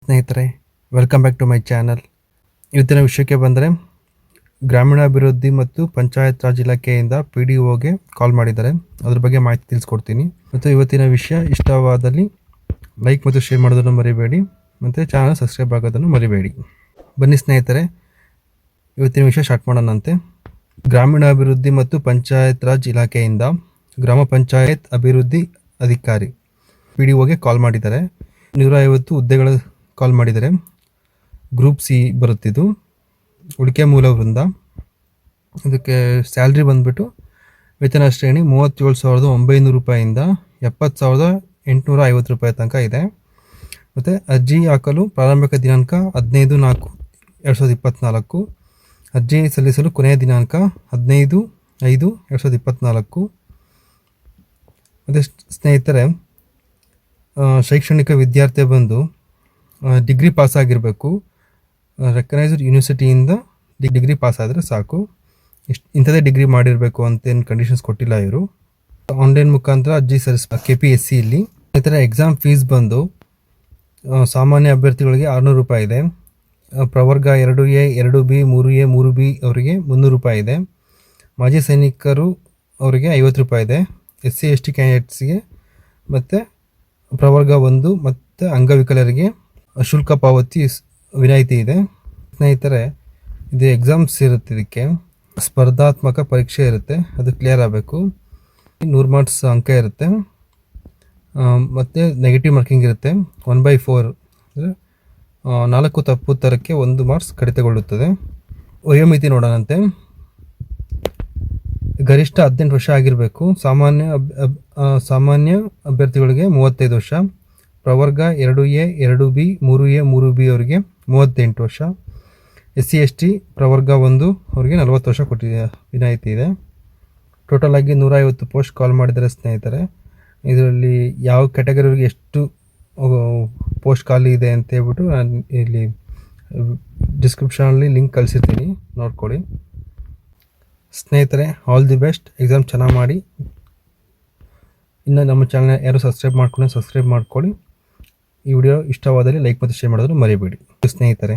ಸ್ನೇಹಿತರೆ, welcome back to my channel. ಇವತ್ತಿನ ವಿಷಯಕ್ಕೆ ಬಂದರೆ, ಗ್ರಾಮೀಣಾಭಿವೃದ್ಧಿ ಮತ್ತು ಪಂಚಾಯತ್ ರಾಜ್ ಇಲಾಖೆಯಿಂದ PDOಗೆ ಕಾಲ್ ಮಾಡಿದ್ದಾರೆ. ಅದ್ರ ಬಗ್ಗೆ ಮಾಹಿತಿ ತಿಳಿಸ್ಕೊಡ್ತೀನಿ. ಮತ್ತು ಇವತ್ತಿನ ವಿಷಯ ಇಷ್ಟವಾದಲ್ಲಿ ಲೈಕ್ ಮತ್ತು ಶೇರ್ ಮಾಡೋದನ್ನು ಮರಿಬೇಡಿ, ಮತ್ತು ಚಾನಲ್ ಸಬ್ಸ್ಕ್ರೈಬ್ ಆಗೋದನ್ನು ಮರಿಬೇಡಿ. ಬನ್ನಿ ಸ್ನೇಹಿತರೆ, ಇವತ್ತಿನ ವಿಷಯ ಸ್ಟಾರ್ಟ್ ಮಾಡೋಣಂತೆ. ಗ್ರಾಮೀಣಾಭಿವೃದ್ಧಿ ಮತ್ತು ಪಂಚಾಯತ್ ರಾಜ್ ಇಲಾಖೆಯಿಂದ ಗ್ರಾಮ ಪಂಚಾಯತ್ ಅಭಿವೃದ್ಧಿ ಅಧಿಕಾರಿ PDOಗೆ ಕಾಲ್ ಮಾಡಿದ್ದಾರೆ. 150 ಹುದ್ದೆಗಳ ಕಾಲ್ ಮಾಡಿದ್ದಾರೆ. ಗ್ರೂಪ್ C ಬರುತ್ತಿದ್ದು ಉಳಿಕೆ ಮೂಲ ವೃಂದ. ಇದಕ್ಕೆ ಸ್ಯಾಲ್ರಿ ಬಂದುಬಿಟ್ಟು ವೇತನ ಶ್ರೇಣಿ 37,900 ರೂಪಾಯಿಂದ 70,850 ರೂಪಾಯಿ ತನಕ ಇದೆ. ಮತ್ತು ಅರ್ಜಿ ಹಾಕಲು ಪ್ರಾರಂಭಿಕ ದಿನಾಂಕ 15/4/2024. ಅರ್ಜಿ ಸಲ್ಲಿಸಲು ಕೊನೆಯ ದಿನಾಂಕ 15/5/2024. ಮತ್ತು ಸ್ನೇಹಿತರೆ, ಶೈಕ್ಷಣಿಕ ವಿದ್ಯಾರ್ಥಿ ಬಂದು ಡಿಗ್ರಿ ಪಾಸ್ ಆಗಿರಬೇಕು. ರೆಕಗ್ನೈಸ್ಡ್ ಯೂನಿವರ್ಸಿಟಿಯಿಂದ ಡಿಗ್ರಿ ಪಾಸ್ ಆದರೆ ಸಾಕು. ಇಂಥದೇ ಡಿಗ್ರಿ ಮಾಡಿರಬೇಕು ಅಂತೇನು ಕಂಡೀಷನ್ಸ್ ಕೊಟ್ಟಿಲ್ಲ ಇವರು. ಆನ್ಲೈನ್ ಮುಖಾಂತರ ಅರ್ಜಿ KPSC ಇಲ್ಲಿ. ಈ ಥರ ಎಕ್ಸಾಮ್ ಫೀಸ್ ಬಂದು ಸಾಮಾನ್ಯ ಅಭ್ಯರ್ಥಿಗಳಿಗೆ 600 ರೂಪಾಯಿ ಇದೆ. ಪ್ರವರ್ಗ 2A 2B 3A 3B ಅವರಿಗೆ 300 ರೂಪಾಯಿ ಇದೆ. ಮಾಜಿ ಸೈನಿಕರು ಅವರಿಗೆ 50 ರೂಪಾಯಿ ಇದೆ. SC ST ಕ್ಯಾಂಡಿಡೇಟ್ಸ್ಗೆ ಮತ್ತು ಪ್ರವರ್ಗ 1 ಮತ್ತು ಅಂಗವಿಕಲರಿಗೆ ಶುಲ್ಕ ಪಾವತಿ ವಿನಾಯಿತಿ ಇದೆ. ಸ್ನೇಹಿತರೆ, ಇದು ಎಕ್ಸಾಮ್ಸ್ ಇರುತ್ತೆ. ಇದಕ್ಕೆ ಸ್ಪರ್ಧಾತ್ಮಕ ಪರೀಕ್ಷೆ ಇರುತ್ತೆ, ಅದು ಕ್ಲಿಯರ್ ಆಗಬೇಕು. 100 ಮಾರ್ಕ್ಸ್ ಅಂಕ ಇರುತ್ತೆ. ಮತ್ತು ನೆಗೆಟಿವ್ ಮಾರ್ಕಿಂಗ್ ಇರುತ್ತೆ. 1/4 ಅಂದರೆ 4 ತಪ್ಪು ಉತ್ತರಕ್ಕೆ 1 ಮಾರ್ಕ್ಸ್ ಕಡಿತಗೊಳ್ಳುತ್ತದೆ. ವಯೋಮಿತಿ ನೋಡೋಣಂತೆ. ಗರಿಷ್ಠ 18 ವರ್ಷ ಆಗಿರಬೇಕು. ಸಾಮಾನ್ಯ ಅಭ್ಯರ್ಥಿಗಳಿಗೆ 35 ವರ್ಷ. ಪ್ರವರ್ಗ 2A 2B 3A 3B ಅವರಿಗೆ 38 ವರ್ಷ. SC ST ಪ್ರವರ್ಗ 1 ಅವರಿಗೆ 40 ವರ್ಷ ವಿನಾಯಿತಿ ಇದೆ. ಟೋಟಲ್ ಆಗಿ 150 ಪೋಸ್ಟ್ ಕಾಲ್ ಮಾಡಿದ್ದಾರೆ ಸ್ನೇಹಿತರೆ. ಇದರಲ್ಲಿ ಯಾವ ಕ್ಯಾಟಗರಿಗೆ ಎಷ್ಟು ಪೋಸ್ಟ್ ಖಾಲಿ ಇದೆ ಅಂತ ಹೇಳ್ಬಿಟ್ಟು ನಾನು ಇಲ್ಲಿ ಡಿಸ್ಕ್ರಿಪ್ಷನಲ್ಲಿ ಲಿಂಕ್ ಕಳಿಸಿರ್ತೀನಿ, ನೋಡ್ಕೊಳ್ಳಿ. ಸ್ನೇಹಿತರೆ, ಆಲ್ ದಿ ಬೆಸ್ಟ್. ಎಕ್ಸಾಮ್ ಚೆನ್ನಾಗಿ ಮಾಡಿ. ಇನ್ನು ನಮ್ಮ ಚಾನಲ್ ಯಾರು ಸಬ್ಸ್ಕ್ರೈಬ್ ಮಾಡ್ಕೊಳ್ಳಿ. ಈ ವಿಡಿಯೋ ಇಷ್ಟವಾದಲ್ಲಿ ಲೈಕ್ ಮತ್ತು ಶೇರ್ ಮಾಡೋದನ್ನು ಮರಿಬೇಡಿ ಸ್ನೇಹಿತರೆ.